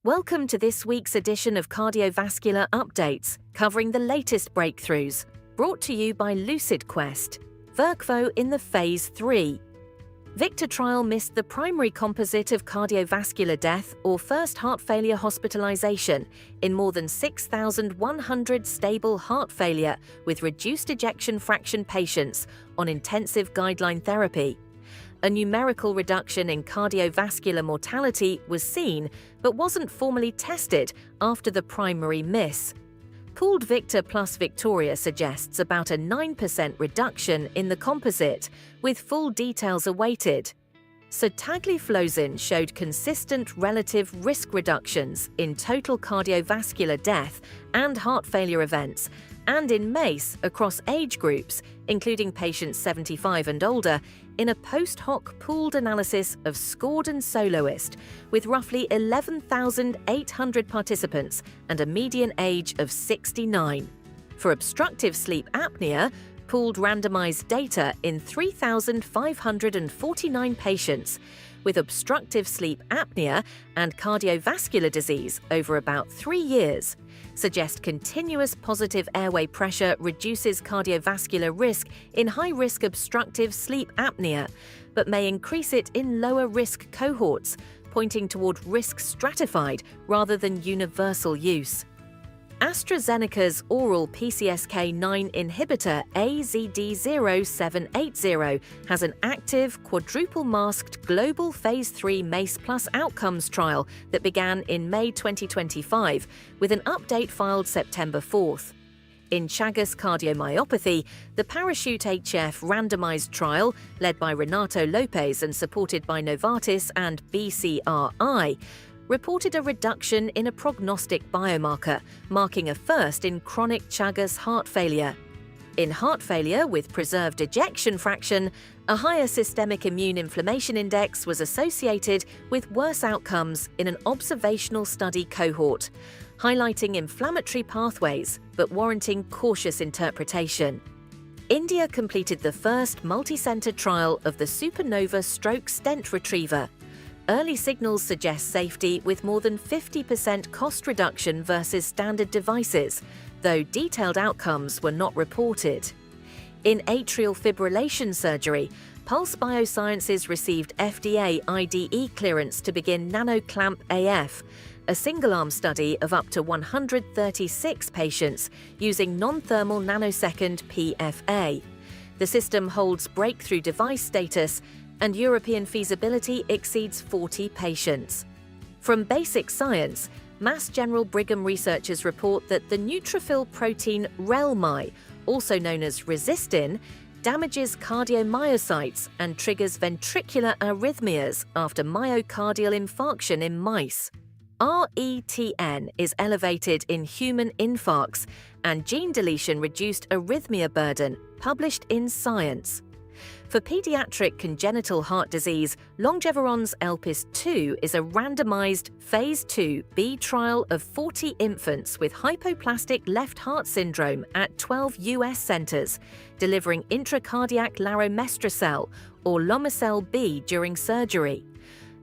Welcome to this week's edition of Cardiovascular Updates, covering the latest breakthroughs, brought to you by LucidQuest. Verquvo in the Phase 3. Victor trial missed the primary composite of cardiovascular death or first heart failure hospitalization in more than 6,100 stable heart failure with reduced ejection fraction patients on intensive guideline therapy. A numerical reduction in cardiovascular mortality was seen, but wasn't formally tested after the primary miss. Pooled Victor plus Victoria suggests about a 9% reduction in the composite, with full details awaited. Sotagliflozin showed consistent relative risk reductions in total cardiovascular death and heart failure events, and in MACE across age groups, including patients 75 and older, in a post-hoc pooled analysis of scored and soloist, with roughly 11,800 participants and a median age of 69. For obstructive sleep apnea, pooled randomized data in 3,549 patients with obstructive sleep apnea and cardiovascular disease over about 3 years, suggest continuous positive airway pressure reduces cardiovascular risk in high-risk obstructive sleep apnea, but may increase it in lower-risk cohorts, pointing toward risk stratified rather than universal use. AstraZeneca's oral PCSK9 inhibitor AZD0780 has an active, quadruple-masked global Phase 3 MACE Plus outcomes trial that began in May 2025, with an update filed September 4th. In Chagas cardiomyopathy, the PARACHUTE-HF randomized trial, led by Renato Lopez and supported by Novartis and BCRI, reported a reduction in a prognostic biomarker, marking a first in chronic Chagas heart failure. In heart failure with preserved ejection fraction, a higher systemic immune inflammation index was associated with worse outcomes in an observational study cohort, highlighting inflammatory pathways but warranting cautious interpretation. India completed the first multi-center trial of the Supernova stroke stent retriever. Early signals suggest safety with more than 50% cost reduction versus standard devices, though detailed outcomes were not reported. In atrial fibrillation surgery, Pulse Biosciences received FDA IDE clearance to begin NanoClamp AF, a single-arm study of up to 136 patients using non-thermal nanosecond PFA. The system holds breakthrough device status, and European feasibility exceeds 40 patients. From basic science, Mass General Brigham researchers report that the neutrophil protein RELMI, also known as resistin, damages cardiomyocytes and triggers ventricular arrhythmias after myocardial infarction in mice. RETN is elevated in human infarcts, and gene deletion reduced arrhythmia burden, published in Science. For pediatric congenital heart disease, Longeveron's ELPIS II is a randomized Phase 2b trial of 40 infants with hypoplastic left heart syndrome at 12 U.S. centers, delivering intracardiac laromestrocel or Lomecel-B during surgery.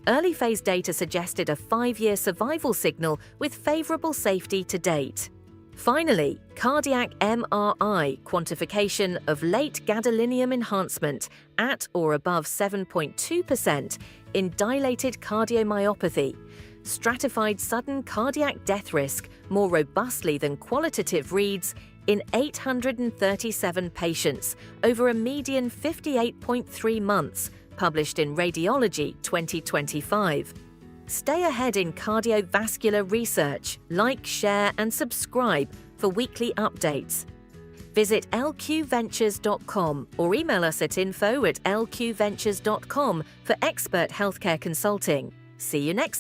Early phase data suggested a 5-year survival signal with favorable safety to date. Finally, cardiac MRI quantification of late gadolinium enhancement at or above 7.2% in dilated cardiomyopathy, stratified sudden cardiac death risk more robustly than qualitative reads in 837 patients over a median 58.3 months, published in Radiology 2025. Stay ahead in cardiovascular research, like, share, and subscribe for weekly updates. Visit lqventures.com or email us at info@lqventures.com for expert healthcare consulting. See you next time.